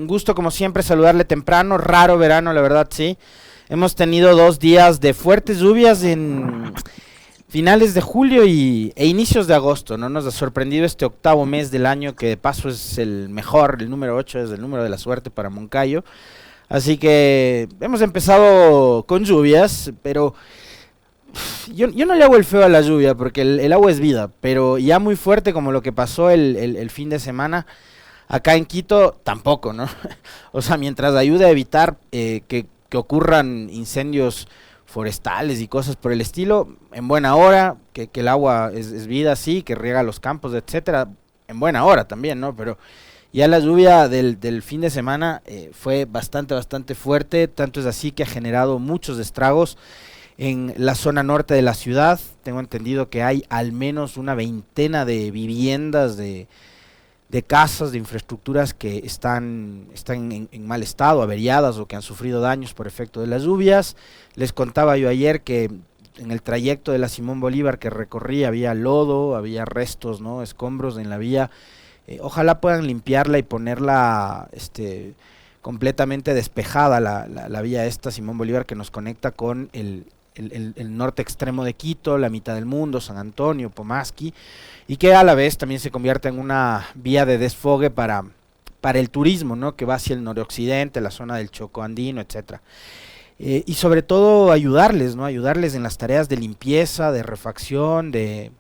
Un gusto como siempre saludarle temprano, raro verano, la verdad sí. Hemos tenido 2 días de fuertes lluvias en finales de julio e inicios de agosto, ¿no? Nos ha sorprendido este octavo mes del año, que de paso es el mejor, el número 8 es el número de la suerte para Moncayo. Así que hemos empezado con lluvias, pero yo no le hago el feo a la lluvia porque el agua es vida, pero ya muy fuerte como lo que pasó el fin de semana. Acá en Quito tampoco, ¿no? O sea, mientras ayude a evitar que ocurran incendios forestales y cosas por el estilo, en buena hora, que el agua es vida, sí, que riega los campos, etcétera, en buena hora también, ¿no? Pero ya la lluvia del fin de semana fue bastante fuerte, tanto es así que ha generado muchos estragos en la zona norte de la ciudad. Tengo entendido que hay al menos una veintena de viviendas, de casas, de infraestructuras que están en mal estado, averiadas o que han sufrido daños por efecto de las lluvias. Les contaba yo ayer que en el trayecto de la Simón Bolívar que recorrí había lodo, había restos, ¿no? Escombros en la vía. Ojalá puedan limpiarla y ponerla completamente despejada la vía esta, Simón Bolívar, que nos conecta con el norte extremo de Quito, la mitad del mundo, San Antonio, Pomasqui, y que a la vez también se convierte en una vía de desfogue para el turismo, ¿no? Que va hacia el noroccidente, la zona del Choco Andino, etcétera. Y sobre todo ayudarles, ¿no? Ayudarles en las tareas de limpieza, de refacción, de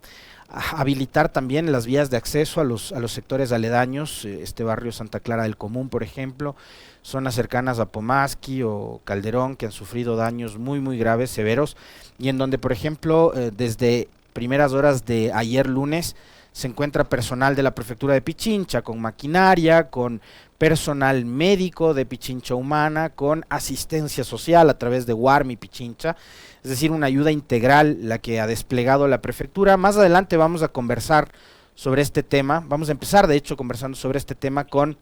habilitar también las vías de acceso a los sectores aledaños, este barrio Santa Clara del Común, por ejemplo, zonas cercanas a Pomasqui o Calderón, que han sufrido daños muy graves, severos, y en donde, por ejemplo, desde primeras horas de ayer lunes, se encuentra personal de la prefectura de Pichincha, con maquinaria, con personal médico de Pichincha Humana, con asistencia social a través de Warmi Pichincha, es decir, una ayuda integral la que ha desplegado la prefectura. Más adelante vamos a conversar sobre este tema, vamos a empezar de hecho conversando sobre este tema con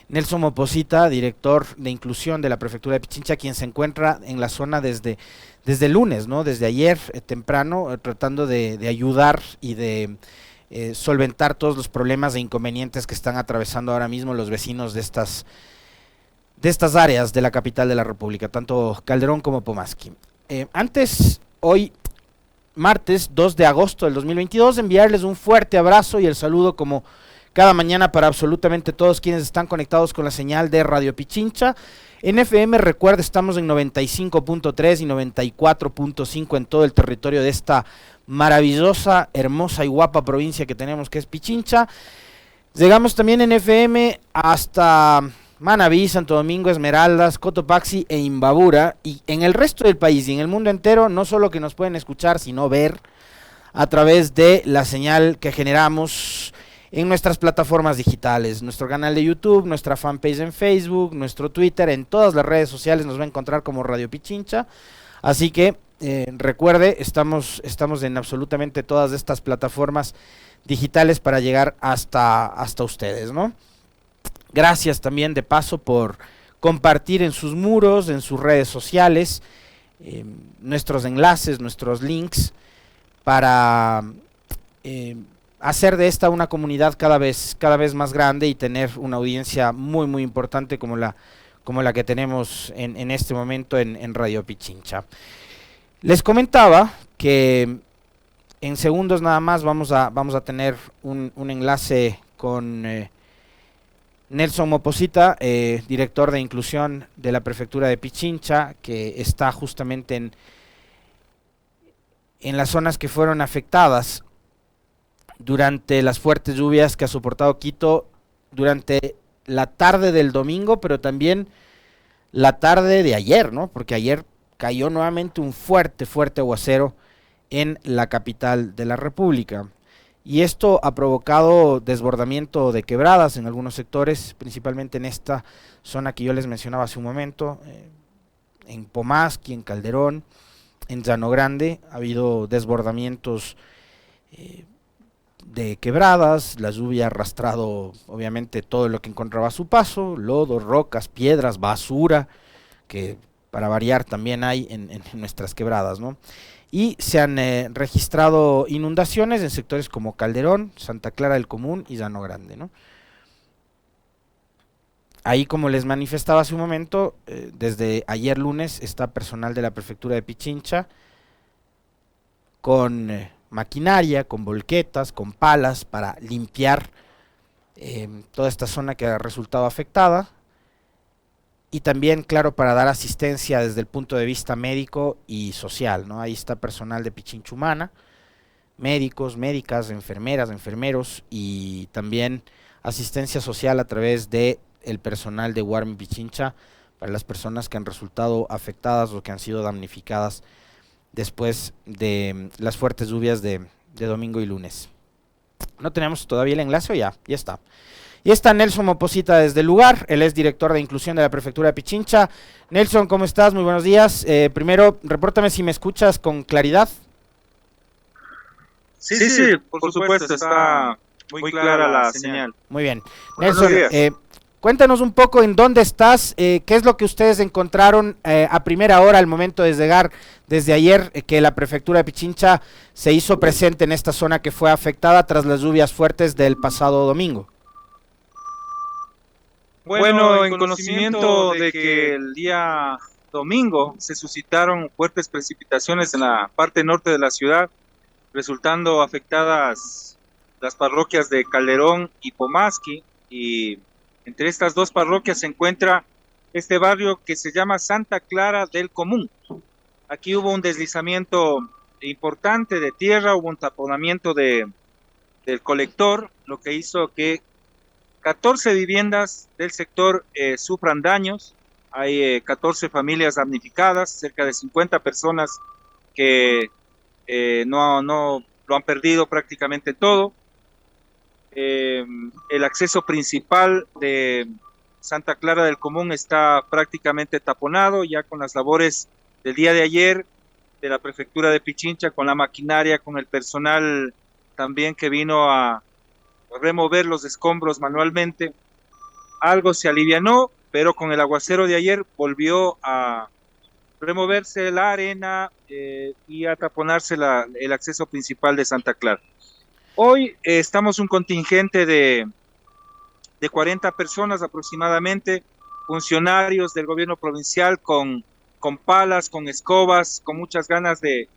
Nelson Moposita, director de inclusión de la prefectura de Pichincha, quien se encuentra en la zona desde el lunes, ¿no? Desde ayer temprano, tratando de ayudar y de solventar todos los problemas e inconvenientes que están atravesando ahora mismo los vecinos de estas áreas de la capital de la República, tanto Calderón como Pomasqui. Antes, hoy, martes 2 de agosto del 2022, enviarles un fuerte abrazo y el saludo como cada mañana para absolutamente todos quienes están conectados con la señal de Radio Pichincha. En FM, recuerda, estamos en 95.3 y 94.5 en todo el territorio de esta maravillosa, hermosa y guapa provincia que tenemos, que es Pichincha. Llegamos también en FM hasta Manabí, Santo Domingo, Esmeraldas, Cotopaxi e Imbabura, y en el resto del país y en el mundo entero, no solo que nos pueden escuchar, sino ver a través de la señal que generamos en nuestras plataformas digitales, nuestro canal de YouTube, nuestra fanpage en Facebook, nuestro Twitter, en todas las redes sociales nos va a encontrar como Radio Pichincha. Así que recuerde, estamos en absolutamente todas estas plataformas digitales para llegar hasta ustedes, ¿no? Gracias también de paso por compartir en sus muros, en sus redes sociales, nuestros enlaces, nuestros links, para hacer de esta una comunidad cada vez más grande y tener una audiencia muy importante como la que tenemos en este momento en Radio Pichincha. Les comentaba que en segundos nada más vamos a tener un enlace con Nelson Moposita, director de inclusión de la prefectura de Pichincha, que está justamente en las zonas que fueron afectadas durante las fuertes lluvias que ha soportado Quito durante la tarde del domingo, pero también la tarde de ayer, ¿no? Porque ayer cayó nuevamente un fuerte aguacero en la capital de la República. Y esto ha provocado desbordamiento de quebradas en algunos sectores, principalmente en esta zona que yo les mencionaba hace un momento, en Pomasqui, en Calderón, en Llano Grande. Ha habido desbordamientos de quebradas, la lluvia ha arrastrado obviamente todo lo que encontraba a su paso, lodo, rocas, piedras, basura, que para variar también hay en nuestras quebradas, ¿no? Y se han registrado inundaciones en sectores como Calderón, Santa Clara del Común y Llano Grande, ¿no? Ahí, como les manifestaba hace un momento, desde ayer lunes está personal de la prefectura de Pichincha con maquinaria, con volquetas, con palas para limpiar toda esta zona que ha resultado afectada, y también, claro, para dar asistencia desde el punto de vista médico y social, ¿no? Ahí está personal de Pichinchumana, médicos, médicas, enfermeras, enfermeros, y también asistencia social a través de el personal de Guarmi Pichincha para las personas que han resultado afectadas o que han sido damnificadas después de las fuertes lluvias de domingo y lunes. No tenemos todavía el enlace, o ya está. Y está Nelson Moposita desde el lugar, él es director de inclusión de la prefectura de Pichincha. Nelson, ¿cómo estás? Muy buenos días. Primero, repórtame si me escuchas con claridad. Sí, por supuesto, está muy clara la señal. Muy bien. Nelson, cuéntanos un poco en dónde estás, qué es lo que ustedes encontraron a primera hora al momento de llegar desde ayer, que la prefectura de Pichincha se hizo presente en esta zona que fue afectada tras las lluvias fuertes del pasado domingo. Bueno, en conocimiento de que el día domingo se suscitaron fuertes precipitaciones en la parte norte de la ciudad, resultando afectadas las parroquias de Calderón y Pomasqui, y entre estas dos parroquias se encuentra este barrio que se llama Santa Clara del Común. Aquí hubo un deslizamiento importante de tierra, hubo un taponamiento del colector, lo que hizo que 14 viviendas del sector sufran daños. Hay 14 familias damnificadas, cerca de 50 personas que no lo han perdido prácticamente todo. El acceso principal de Santa Clara del Común está prácticamente taponado, ya con las labores del día de ayer de la prefectura de Pichincha, con la maquinaria, con el personal también que vino a remover los escombros manualmente. Algo se alivianó, pero con el aguacero de ayer volvió a removerse la arena y a taponarse el acceso principal de Santa Clara. Hoy estamos un contingente de 40 personas aproximadamente, funcionarios del gobierno provincial con palas, con escobas, con muchas ganas de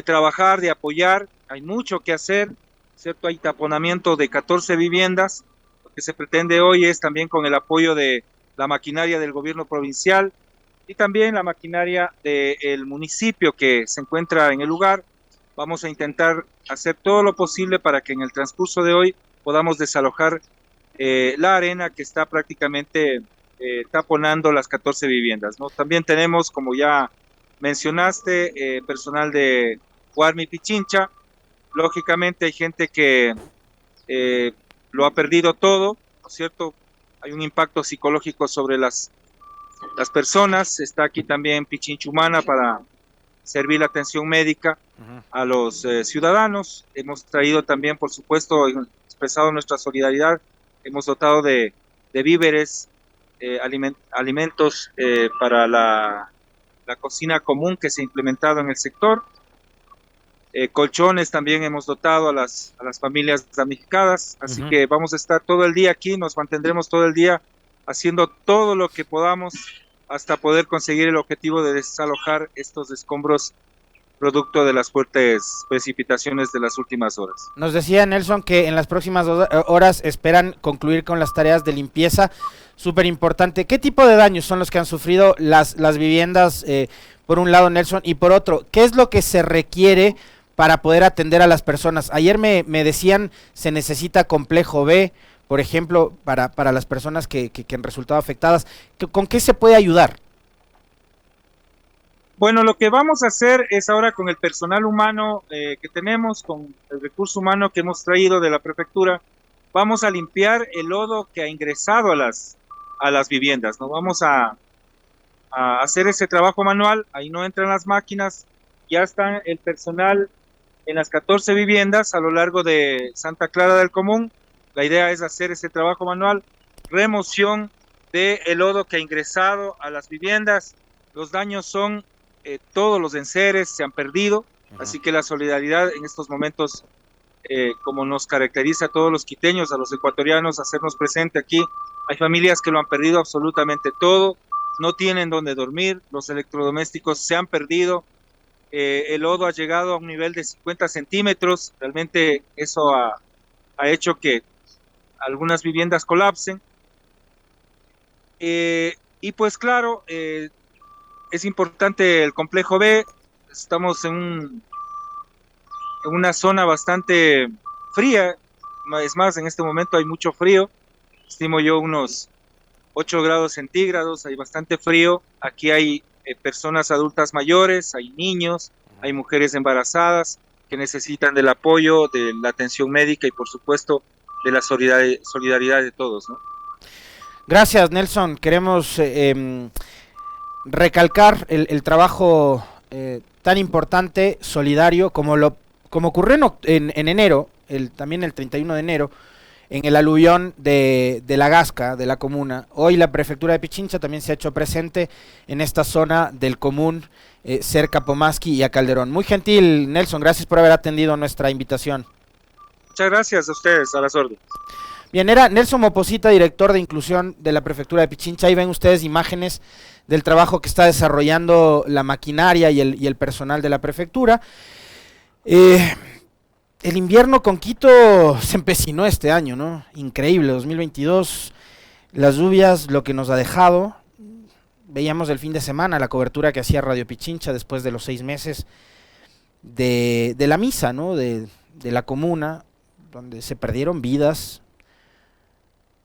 trabajar, de apoyar. Hay mucho que hacer, ¿cierto? Hay taponamiento de 14 viviendas. Lo que se pretende hoy es también con el apoyo de la maquinaria del gobierno provincial y también la maquinaria del municipio que se encuentra en el lugar. Vamos a intentar hacer todo lo posible para que en el transcurso de hoy podamos desalojar la arena que está prácticamente taponando las 14 viviendas, ¿no? También tenemos, como ya mencionaste, personal de Guarmi Pichincha. Lógicamente hay gente que lo ha perdido todo, ¿no es cierto? Hay un impacto psicológico sobre las personas. Está aquí también Pichinchumana para servir la atención médica a los ciudadanos. Hemos traído también, por supuesto, expresado nuestra solidaridad. Hemos dotado de víveres, alimentos para la cocina común que se ha implementado en el sector. Colchones también hemos dotado a las familias damnificadas, así que vamos a estar todo el día aquí, nos mantendremos todo el día haciendo todo lo que podamos hasta poder conseguir el objetivo de desalojar estos escombros producto de las fuertes precipitaciones de las últimas horas. Nos decía Nelson que en las próximas horas esperan concluir con las tareas de limpieza, súper importante. ¿Qué tipo de daños son los que han sufrido las viviendas, por un lado, Nelson, y por otro, qué es lo que se requiere para poder atender a las personas? Ayer me decían se necesita complejo B, por ejemplo, para las personas que han resultado afectadas. ¿Con qué se puede ayudar? Bueno, lo que vamos a hacer es ahora con el personal humano que tenemos, con el recurso humano que hemos traído de la prefectura, vamos a limpiar el lodo que ha ingresado a las viviendas, ¿no? Vamos a hacer ese trabajo manual. Ahí no entran las máquinas, ya está el personal en las 14 viviendas a lo largo de Santa Clara del Común. La idea es hacer ese trabajo manual, remoción del lodo que ha ingresado a las viviendas. Los daños son todos los enseres se han perdido, así que la solidaridad en estos momentos, como nos caracteriza a todos los quiteños, a los ecuatorianos, hacernos presente aquí, Hay familias que lo han perdido absolutamente todo, no tienen dónde dormir, los electrodomésticos se han perdido, el lodo ha llegado a un nivel de 50 centímetros, realmente eso ha hecho que algunas viviendas colapsen. Y pues claro, es importante el complejo B, estamos en una zona bastante fría, es más, en este momento hay mucho frío, estimo yo unos 8 grados centígrados, hay bastante frío, aquí hay personas adultas mayores, hay niños, hay mujeres embarazadas que necesitan del apoyo, de la atención médica y por supuesto de la solidaridad de todos, ¿no? Gracias, Nelson. Queremos recalcar el trabajo tan importante, solidario, como ocurrió en enero, también el 31 de enero, en el aluvión de la Gasca, de la comuna. Hoy la prefectura de Pichincha también se ha hecho presente en esta zona del común, cerca a Pomaski y a Calderón. Muy gentil, Nelson, gracias por haber atendido nuestra invitación. Muchas gracias a ustedes, a las órdenes. Bien, era Nelson Moposita, director de inclusión de la prefectura de Pichincha. Ahí ven ustedes imágenes del trabajo que está desarrollando la maquinaria y el personal de la prefectura. El invierno con Quito se empecinó este año, ¿no? Increíble, 2022, las lluvias, lo que nos ha dejado. Veíamos el fin de semana la cobertura que hacía Radio Pichincha después de los 6 meses de la misa, ¿no? De la comuna, donde se perdieron vidas,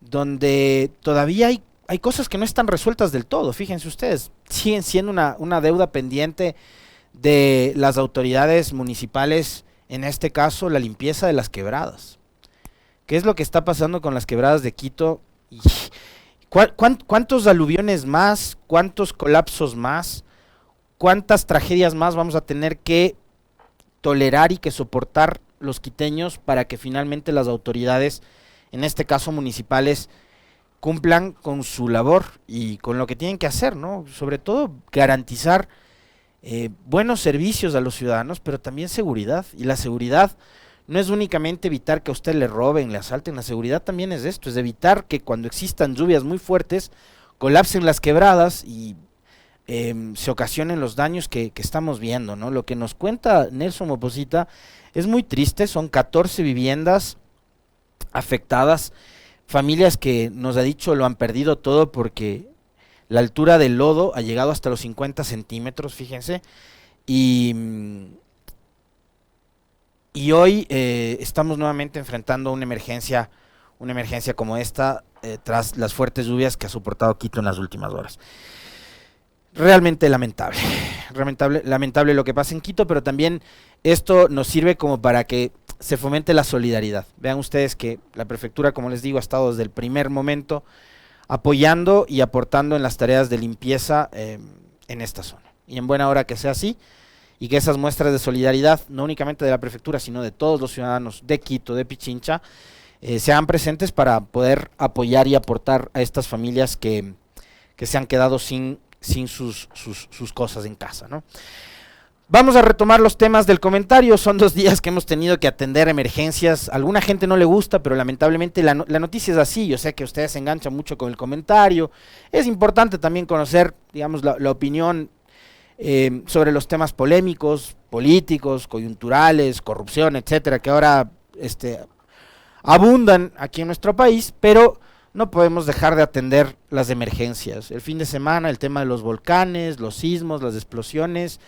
donde todavía hay cosas que no están resueltas del todo, fíjense ustedes, siguen siendo una deuda pendiente de las autoridades municipales, en este caso la limpieza de las quebradas. ¿Qué es lo que está pasando con las quebradas de Quito? ¿Cuántos aluviones más? ¿Cuántos colapsos más? ¿Cuántas tragedias más vamos a tener que tolerar y que soportar los quiteños para que finalmente las autoridades, en este caso municipales, cumplan con su labor y con lo que tienen que hacer, ¿no? Sobre todo garantizar buenos servicios a los ciudadanos, pero también seguridad. Y la seguridad no es únicamente evitar que a usted le roben, le asalten, la seguridad también es esto, es evitar que cuando existan lluvias muy fuertes, colapsen las quebradas y se ocasionen los daños que estamos viendo, ¿no? Lo que nos cuenta Nelson Moposita es muy triste, son 14 viviendas afectadas, familias que nos ha dicho lo han perdido todo porque la altura del lodo ha llegado hasta los 50 centímetros, fíjense, y hoy estamos nuevamente enfrentando una emergencia como esta, tras las fuertes lluvias que ha soportado Quito en las últimas horas. Realmente lamentable lo que pasa en Quito, pero también esto nos sirve como para que se fomente la solidaridad. Vean ustedes que la prefectura, como les digo, ha estado desde el primer momento apoyando y aportando en las tareas de limpieza en esta zona. Y en buena hora que sea así, y que esas muestras de solidaridad, no únicamente de la prefectura, sino de todos los ciudadanos de Quito, de Pichincha, sean presentes para poder apoyar y aportar a estas familias que se han quedado sin sus cosas en casa, ¿no? Vamos a retomar los temas del comentario. Son 2 días que hemos tenido que atender emergencias. A alguna gente no le gusta, pero lamentablemente la noticia es así. Yo sé que ustedes se enganchan mucho con el comentario. Es importante también conocer, digamos, la opinión sobre los temas polémicos, políticos, coyunturales, corrupción, etcétera, que ahora abundan aquí en nuestro país, pero no podemos dejar de atender las emergencias. El fin de semana, el tema de los volcanes, los sismos, las explosiones,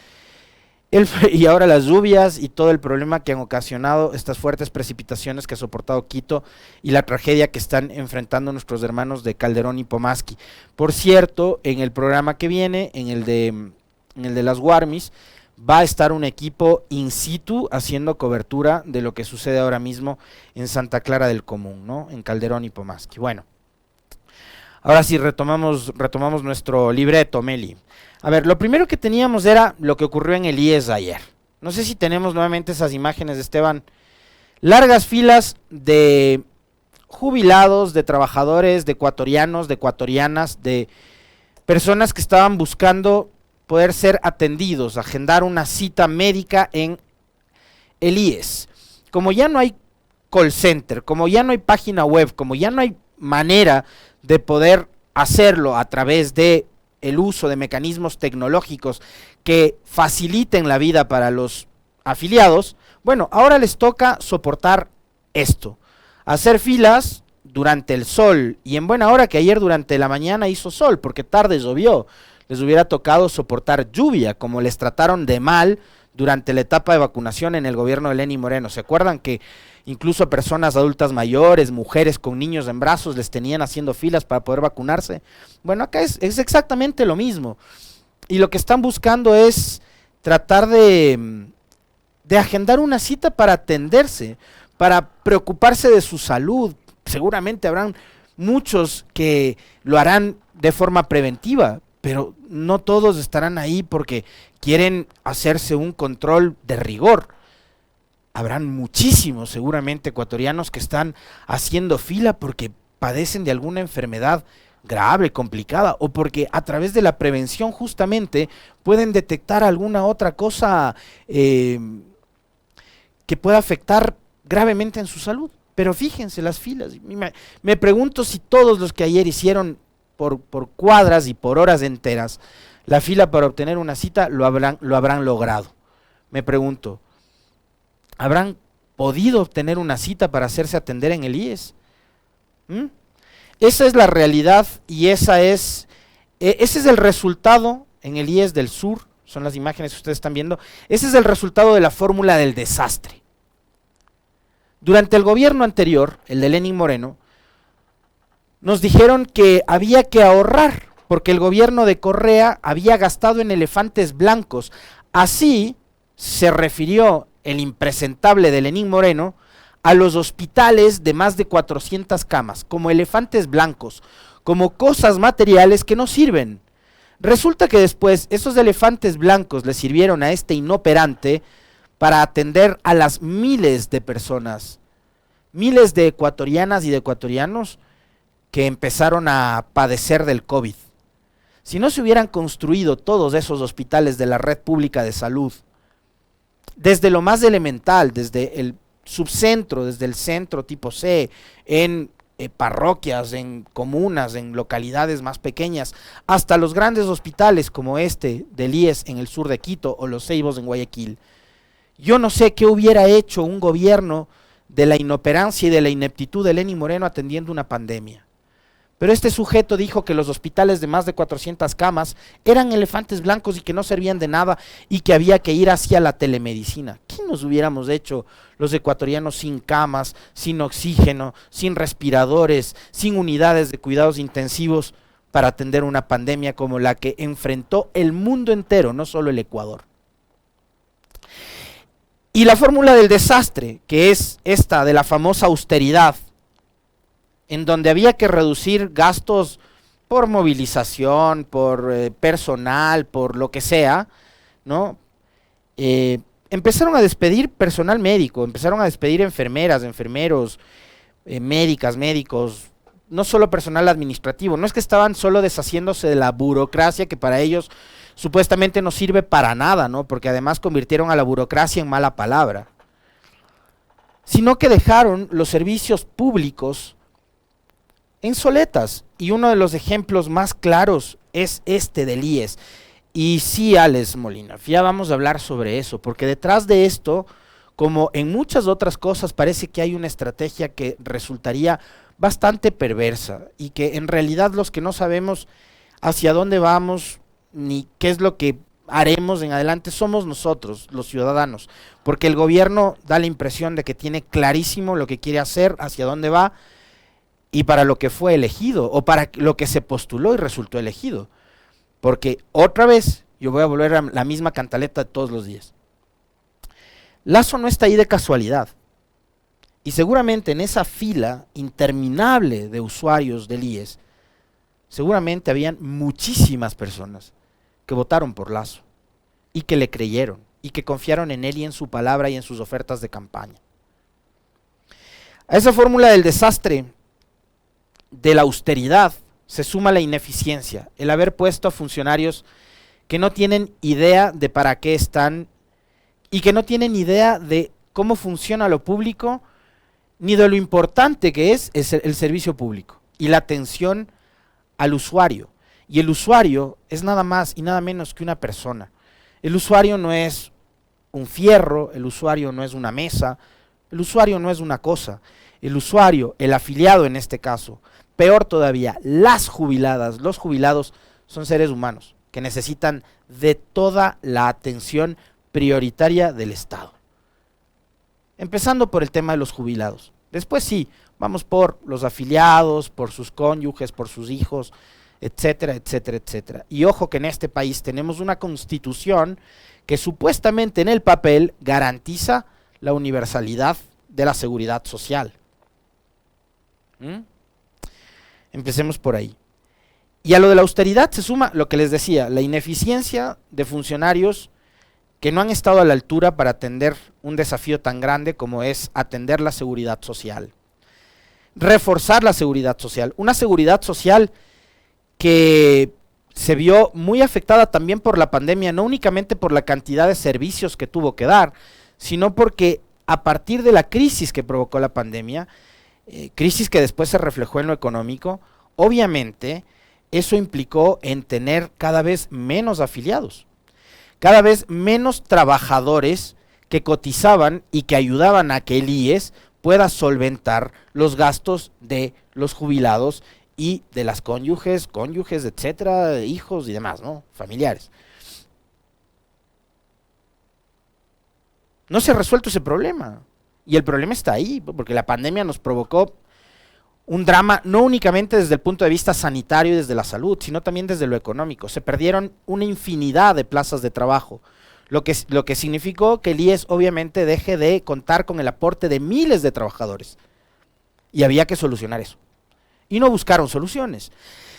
y ahora las lluvias y todo el problema que han ocasionado estas fuertes precipitaciones que ha soportado Quito y la tragedia que están enfrentando nuestros hermanos de Calderón y Pomaski. Por cierto, en el programa que viene, en el de las Guarmis, va a estar un equipo in situ haciendo cobertura de lo que sucede ahora mismo en Santa Clara del Común, ¿no? En Calderón y Pomaski. Bueno, ahora sí retomamos nuestro libreto, Meli. A ver, lo primero que teníamos era lo que ocurrió en el IES ayer. No sé si tenemos nuevamente esas imágenes, Esteban. Largas filas de jubilados, de trabajadores, de ecuatorianos, de ecuatorianas, de personas que estaban buscando poder ser atendidos, agendar una cita médica en el IES. Como ya no hay call center, como ya no hay página web, como ya no hay manera de poder hacerlo a través de el uso de mecanismos tecnológicos que faciliten la vida para los afiliados, bueno, ahora les toca soportar esto, hacer filas durante el sol, y en buena hora que ayer durante la mañana hizo sol, porque tarde llovió. Les hubiera tocado soportar lluvia, como les trataron de mal durante la etapa de vacunación en el gobierno de Lenín Moreno. ¿Se acuerdan que incluso a personas adultas mayores, mujeres con niños en brazos, les tenían haciendo filas para poder vacunarse? Bueno, acá es exactamente lo mismo. Y lo que están buscando es tratar de agendar una cita para atenderse, para preocuparse de su salud. Seguramente habrán muchos que lo harán de forma preventiva, pero no todos estarán ahí porque quieren hacerse un control de rigor. Habrán muchísimos seguramente ecuatorianos que están haciendo fila porque padecen de alguna enfermedad grave, complicada, o porque a través de la prevención justamente pueden detectar alguna otra cosa que pueda afectar gravemente en su salud. Pero fíjense las filas. Me pregunto si todos los que ayer hicieron por cuadras y por horas enteras la fila para obtener una cita lo habrán logrado. Me pregunto, ¿habrán podido obtener una cita para hacerse atender en el IES? Esa es la realidad y ese es el resultado en el IES del Sur. Son las imágenes que ustedes están viendo. Ese es el resultado de la fórmula del desastre. Durante el gobierno anterior, el de Lenín Moreno, nos dijeron que había que ahorrar, porque el gobierno de Correa había gastado en elefantes blancos. Así se refirió el impresentable de Lenín Moreno a los hospitales de más de 400 camas, como elefantes blancos, como cosas materiales que no sirven. Resulta que después esos elefantes blancos le sirvieron a este inoperante para atender a las miles de personas, miles de ecuatorianas y de ecuatorianos que empezaron a padecer del COVID. Si no se hubieran construido todos esos hospitales de la red pública de salud, desde lo más elemental, desde el subcentro, desde el centro tipo C, en parroquias, en comunas, en localidades más pequeñas, hasta los grandes hospitales como este del IES en el sur de Quito o los Ceibos en Guayaquil, yo no sé qué hubiera hecho un gobierno de la inoperancia y de la ineptitud de Lenín Moreno atendiendo una pandemia. Pero este sujeto dijo que los hospitales de más de 400 camas eran elefantes blancos y que no servían de nada y que había que ir hacia la telemedicina. ¿Qué nos hubiéramos hecho los ecuatorianos sin camas, sin oxígeno, sin respiradores, sin unidades de cuidados intensivos para atender una pandemia como la que enfrentó el mundo entero, no solo el Ecuador? Y la fórmula del desastre, que es esta de la famosa austeridad, en donde había que reducir gastos por movilización, por personal, por lo que sea, ¿no? Empezaron a despedir personal médico, empezaron a despedir enfermeras, enfermeros, médicas, médicos, no solo personal administrativo. No es que estaban solo deshaciéndose de la burocracia que para ellos supuestamente no sirve para nada, ¿no? Porque además convirtieron a la burocracia en mala palabra, sino que dejaron los servicios públicos en soletas, y uno de los ejemplos más claros es este del IES. Y sí, Alex Molina, ya vamos a hablar sobre eso, porque detrás de esto, como en muchas otras cosas, parece que hay una estrategia que resultaría bastante perversa, y que en realidad los que no sabemos hacia dónde vamos, ni qué es lo que haremos en adelante, somos nosotros, los ciudadanos, porque el gobierno da la impresión de que tiene clarísimo lo que quiere hacer, hacia dónde va, y para lo que fue elegido, o para lo que se postuló y resultó elegido. Porque otra vez, yo voy a volver a la misma cantaleta de todos los días. Lazo no está ahí de casualidad. Y seguramente en esa fila interminable de usuarios del IES, seguramente habían muchísimas personas que votaron por Lazo, y que le creyeron, y que confiaron en él y en su palabra y en sus ofertas de campaña. A esa fórmula del desastre, de la austeridad, se suma la ineficiencia, el haber puesto a funcionarios que no tienen idea de para qué están y que no tienen idea de cómo funciona lo público ni de lo importante que es el servicio público. y la atención al usuario. Y el usuario es nada más y nada menos que una persona. El usuario no es un fierro, el usuario no es una mesa, el usuario no es una cosa. El usuario, el afiliado en este caso, peor todavía, las jubiladas, los jubilados son seres humanos que necesitan de toda la atención prioritaria del Estado. Empezando por el tema de los jubilados. Después sí, vamos por los afiliados, por sus cónyuges, por sus hijos, etcétera, etcétera, etcétera. Y ojo que en este país tenemos una constitución que supuestamente en el papel garantiza la universalidad de la seguridad social. Empecemos por ahí. Y a lo de la austeridad se suma lo que les decía, la ineficiencia de funcionarios que no han estado a la altura para atender un desafío tan grande como es atender la seguridad social. Reforzar la seguridad social, una seguridad social que se vio muy afectada también por la pandemia, no únicamente por la cantidad de servicios que tuvo que dar, sino porque a partir de la crisis que provocó la pandemia, crisis que después se reflejó en lo económico, obviamente eso implicó en tener cada vez menos afiliados, cada vez menos trabajadores que cotizaban y que ayudaban a que el IES pueda solventar los gastos de los jubilados y de las cónyuges, etcétera, hijos y demás, ¿no? Familiares. No se ha resuelto ese problema. Y el problema está ahí, porque la pandemia nos provocó un drama, no únicamente desde el punto de vista sanitario y desde la salud, sino también desde lo económico. Se perdieron una infinidad de plazas de trabajo, lo que significó que el IES obviamente deje de contar con el aporte de miles de trabajadores. Y había que solucionar eso. Y no buscaron soluciones.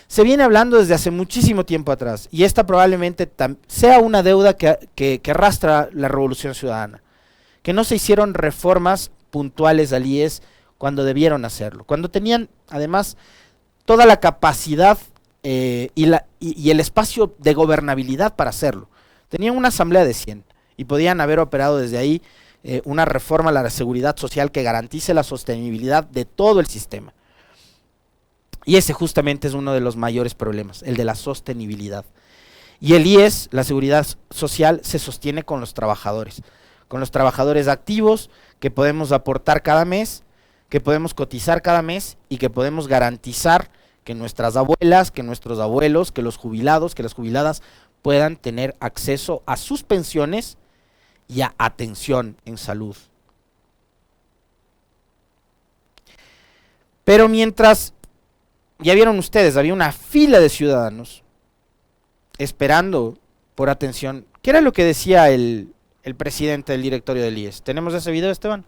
Se viene hablando desde hace muchísimo tiempo atrás, y esta probablemente sea una deuda que arrastra la Revolución Ciudadana, que no se hicieron reformas puntuales al IES cuando debieron hacerlo, cuando tenían además toda la capacidad y el espacio de gobernabilidad para hacerlo. Tenían una asamblea de 100 y podían haber operado desde ahí una reforma a la seguridad social que garantice la sostenibilidad de todo el sistema. Y ese justamente es uno de los mayores problemas, el de la sostenibilidad. Y el IES, la seguridad social, se sostiene con los trabajadores activos que podemos aportar cada mes, que podemos cotizar cada mes y que podemos garantizar que nuestras abuelas, que nuestros abuelos, que los jubilados, que las jubiladas puedan tener acceso a sus pensiones y a atención en salud. Pero mientras, ya vieron ustedes, había una fila de ciudadanos esperando por atención. ¿Qué era lo que decía el presidente del directorio del IES? ¿Tenemos ese video, Esteban?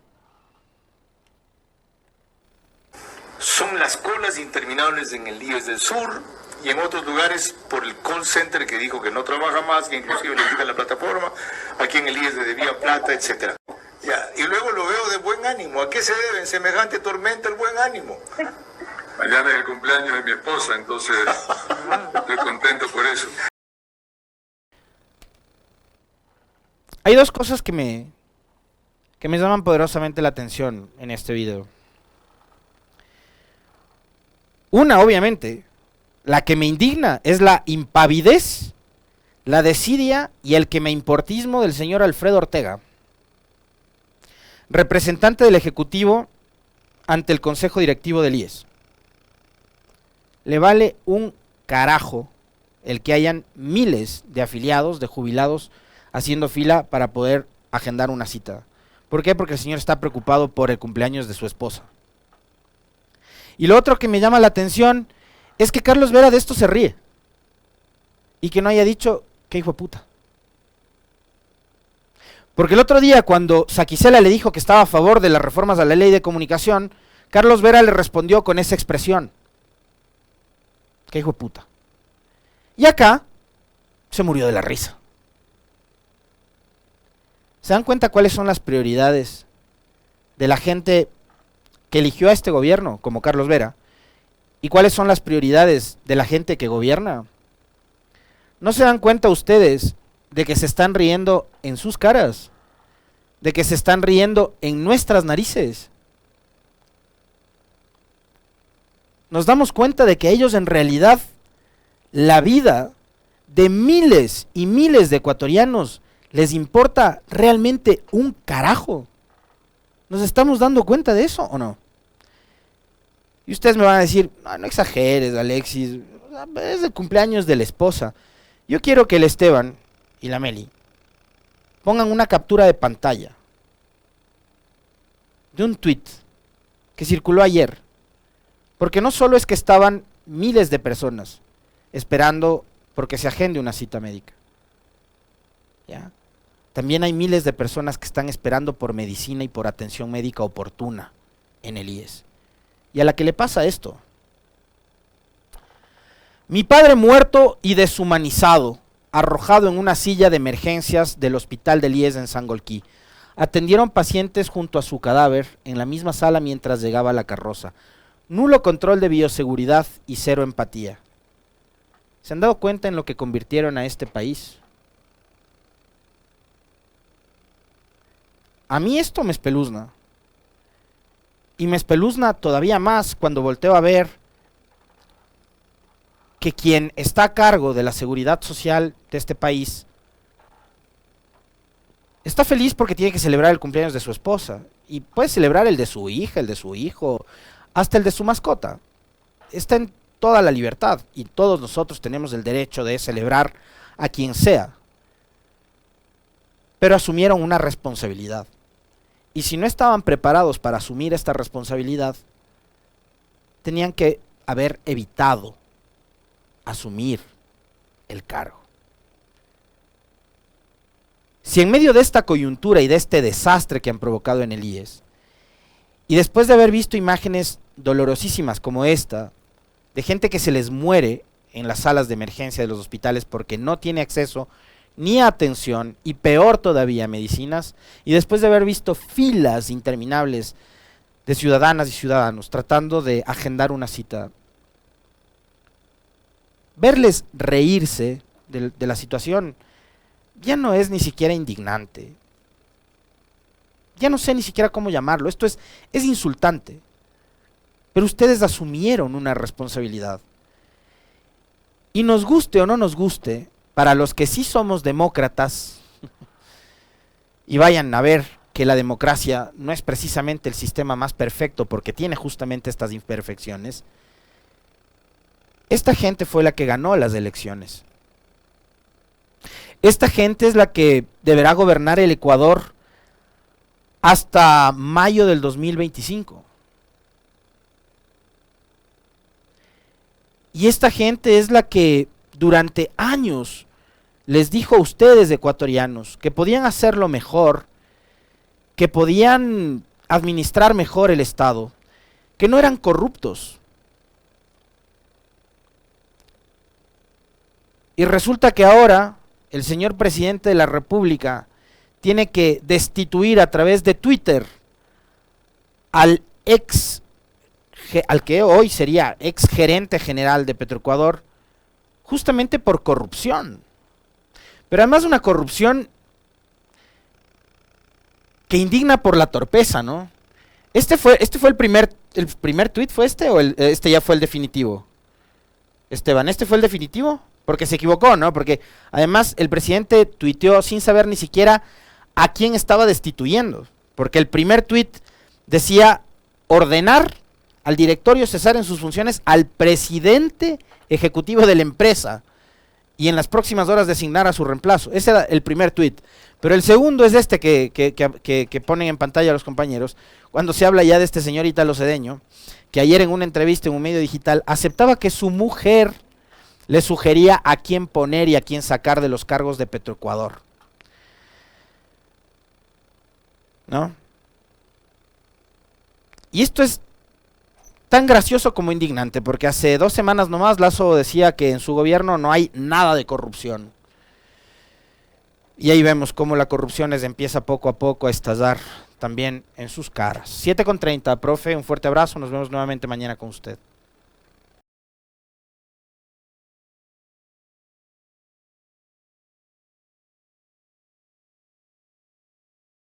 Son las colas interminables en el IES del Sur y en otros lugares por el call center que dijo que no trabaja más, que inclusive le quita la plataforma, aquí en el IES de Vía Plata, etcétera. Ya, y luego lo veo de buen ánimo. ¿A qué se debe en semejante tormenta el buen ánimo? Mañana es el cumpleaños de mi esposa, entonces estoy contento por eso. Hay dos cosas que me llaman poderosamente la atención en este video. Una, obviamente, la que me indigna es la impavidez, la desidia y el quemeimportismo del señor Alfredo Ortega, representante del Ejecutivo ante el Consejo Directivo del IES. Le vale un carajo el que hayan miles de afiliados, de jubilados, haciendo fila para poder agendar una cita. ¿Por qué? Porque el señor está preocupado por el cumpleaños de su esposa. Y lo otro que me llama la atención es que Carlos Vera de esto se ríe. Y que no haya dicho, qué hijo de puta. Porque el otro día cuando Saquicela le dijo que estaba a favor de las reformas a la ley de comunicación, Carlos Vera le respondió con esa expresión. Qué hijo de puta. Y acá se murió de la risa. ¿Se dan cuenta cuáles son las prioridades de la gente que eligió a este gobierno, como Carlos Vera? ¿Y cuáles son las prioridades de la gente que gobierna? ¿No se dan cuenta ustedes de que se están riendo en sus caras? ¿De que se están riendo en nuestras narices? nos damos cuenta de que a ellos en realidad la vida de miles y miles de ecuatorianos les importa realmente un carajo. ¿Nos estamos dando cuenta de eso o no? Y ustedes me van a decir, no exageres, Alexis, es el cumpleaños de la esposa. Yo quiero que el Esteban y la Meli pongan una captura de pantalla de un tweet que circuló ayer, porque no solo es que estaban miles de personas esperando porque se agende una cita médica, ¿ya? También hay miles de personas que están esperando por medicina y por atención médica oportuna en el IES. Y a la que le pasa esto: mi padre muerto y deshumanizado, arrojado en una silla de emergencias del hospital del IES en Sangolquí. Atendieron pacientes junto a su cadáver en la misma sala mientras llegaba la carroza. Nulo control de bioseguridad y cero empatía. ¿Se han dado cuenta en lo que convirtieron a este país? A mí esto me espeluzna. Y me espeluzna todavía más cuando volteo a ver que quien está a cargo de la seguridad social de este país está feliz porque tiene que celebrar el cumpleaños de su esposa. Y puede celebrar el de su hija, el de su hijo, hasta el de su mascota. Está en toda la libertad y todos nosotros tenemos el derecho de celebrar a quien sea. Pero asumieron una responsabilidad. Y si no estaban preparados para asumir esta responsabilidad, tenían que haber evitado asumir el cargo. Si en medio de esta coyuntura y de este desastre que han provocado en el IES, y después de haber visto imágenes dolorosísimas como esta, de gente que se les muere en las salas de emergencia de los hospitales porque no tiene acceso ni a atención y peor todavía a medicinas, y después de haber visto filas interminables de ciudadanas y ciudadanos tratando de agendar una cita, verles reírse de la situación ya no es ni siquiera indignante. Ya no sé ni siquiera cómo llamarlo. Esto es insultante. Pero ustedes asumieron una responsabilidad. Y nos guste o no nos guste, para los que sí somos demócratas, y vayan a ver que la democracia no es precisamente el sistema más perfecto porque tiene justamente estas imperfecciones, esta gente fue la que ganó las elecciones. Esta gente es la que deberá gobernar el Ecuador hasta mayo del 2025. Y esta gente es la que durante años les dijo a ustedes, ecuatorianos, que podían hacerlo mejor, que podían administrar mejor el Estado, que no eran corruptos. Y resulta que ahora el señor presidente de la República tiene que destituir a través de Twitter al que hoy sería ex gerente general de Petroecuador, justamente por corrupción. Pero además una corrupción que indigna por la torpeza, ¿no? Este fue el primer tweet, ¿fue este o este ya fue el definitivo? Esteban, ¿este fue el definitivo? Porque se equivocó, ¿no? Porque además el presidente tuiteó sin saber ni siquiera a quién estaba destituyendo. Porque el primer tuit decía ordenar al directorio cesar en sus funciones al presidente ejecutivo de la empresa y en las próximas horas designar a su reemplazo. Ese era el primer tuit. Pero el segundo es este que ponen en pantalla los compañeros, cuando se habla ya de este señor Ítalo Cedeño, que ayer en una entrevista en un medio digital aceptaba que su mujer le sugería a quién poner y a quién sacar de los cargos de Petroecuador, ¿no? Y esto es tan gracioso como indignante, porque hace 2 semanas nomás Lazo decía que en su gobierno no hay nada de corrupción. Y ahí vemos cómo la corrupción empieza poco a poco a estallar también en sus caras. 7:30, profe, un fuerte abrazo, nos vemos nuevamente mañana con usted.